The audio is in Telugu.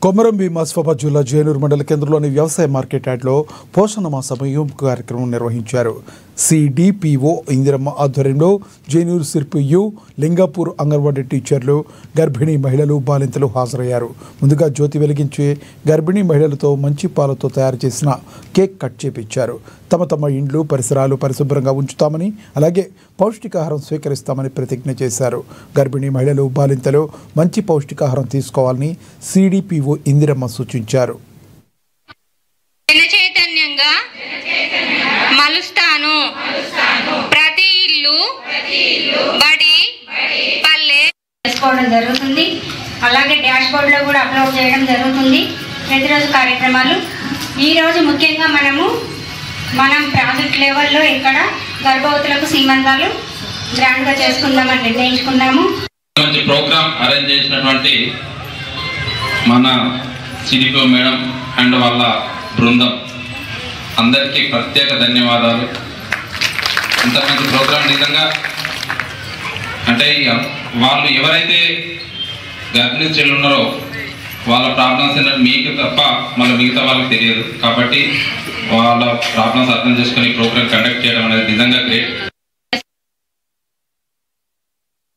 కొమరం భీం ఆసిఫాబాద్ జిల్లా జేనూరు మండల కేంద్రంలోని వ్యవసాయ మార్కెట్ యార్డ్లో పోషణ మాస ముగింపు కార్యక్రమం నిర్వహించారు. సిడిపిఓ ఇందిరమ్మ ఆధ్వర్యంలో జేనూరు సిర్పియు లింగాపూర్ అంగన్వాడీ టీచర్లు, గర్భిణీ మహిళలు, బాలింతలు హాజరయ్యారు. ముందుగా జ్యోతి వెలిగించే గర్భిణీ మహిళలతో మంచి పాలతో తయారు చేసిన కేక్ కట్ చేపించారు. తమ ఇండ్లు పరిసరాలు పరిశుభ్రంగా ఉంచుతామని, అలాగే పౌష్టికాహారం స్వీకరిస్తామని ప్రతిజ్ఞ చేశారు. గర్భిణీ మహిళలు, బాలింతలు మంచి పౌష్టికాహారం తీసుకోవాలని సిడిపిఓ ఇందిరమ్మ సూచించారు. మలుస్తాను ప్రతి ఇల్లు బడి పల్లె చేసుకోవడం జరుగుతుంది. అలాగే డాష్ బోర్డులో కూడా అప్లోడ్ చేయడం జరుగుతుంది ప్రతిరోజు కార్యక్రమాలు. ఈరోజు ముఖ్యంగా మనం ప్రాజెక్ట్ లెవెల్లో ఇక్కడ గర్భవతులకు సీమంతాలు గ్రాండ్గా చేసుకుందామని నిర్ణయించుకున్నాము. మంచి ప్రోగ్రామ్ అరేంజ్ చేసినటువంటి మన సిడిపిఓ మేడం అండ్ వాళ్ళ బృందం అందరికీ ప్రత్యేక ధన్యవాదాలు. ఇంత మంచి ప్రోగ్రాం నిజంగా అంటే వాళ్ళు ఎవరైతే గర్భిణీ స్త్రీలు ఉన్నారో వాళ్ళ ప్రాబ్లమ్స్ ఏంటంటే మీకు తప్ప మళ్ళీ మిగతా వాళ్ళకి తెలియదు. కాబట్టి వాళ్ళ ప్రాబ్లమ్స్ అర్థం చేసుకొని ప్రోగ్రామ్ కండక్ట్ చేయడం అనేది నిజంగా గ్రేట్.